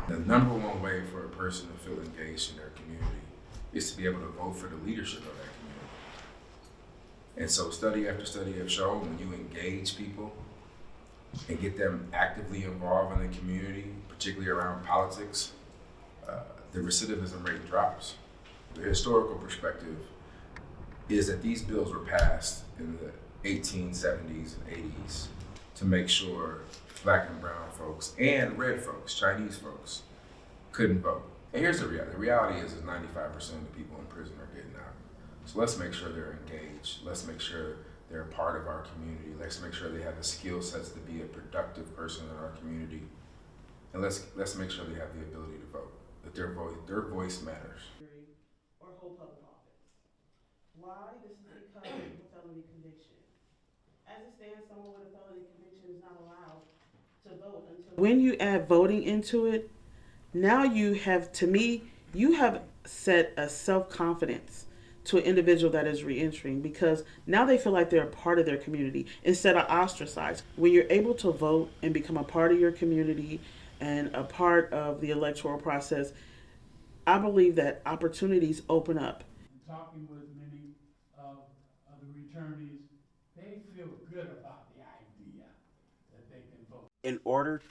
The number one way for a person to feel engaged in their community is to be able to vote for the leadership of that community. And so study after study have shown when you engage people and get them actively involved in the community, particularly around politics, the recidivism rate drops. The historical perspective is that these bills were passed in the 1870s and 80s to make sure Black and brown folks and red folks, Chinese folks, couldn't vote. And here's the reality. The reality is 95% of the people in prison are getting out. So let's make sure they're engaged. Let's make sure they're a part of our community. Let's make sure they have the skill sets to be a productive person in our community. And let's make sure they have the ability to vote, that their voice matters. Or hold public office. Why? This is because of a felony conviction. As it stands, someone with a felony conviction is not allowed to vote until. When you add voting into it, now you have, to me, you have set a self-confidence to an individual that is reentering, because now they feel like they're a part of their community instead of ostracized. When you're able to vote and become a part of your community and a part of the electoral process, I believe that opportunities open up. Talking with many of the returnees, they feel good about the idea that they can vote. In order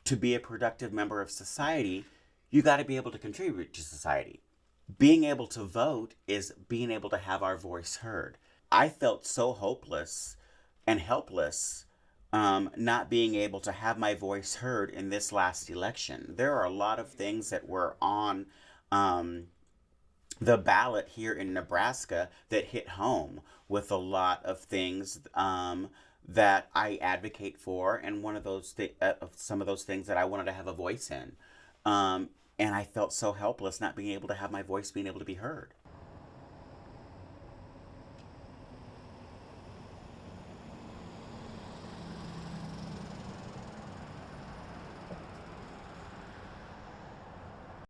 to be a productive member of society, you got to be able to contribute to society. Being able to vote is being able to have our voice heard. I felt so hopeless and helpless not being able to have my voice heard in this last election. There are a lot of things that were on the ballot here in Nebraska that hit home with a lot of things that I advocate for, and one of those some of those things that I wanted to have a voice in. And I felt so helpless not being able to have my voice being able to be heard.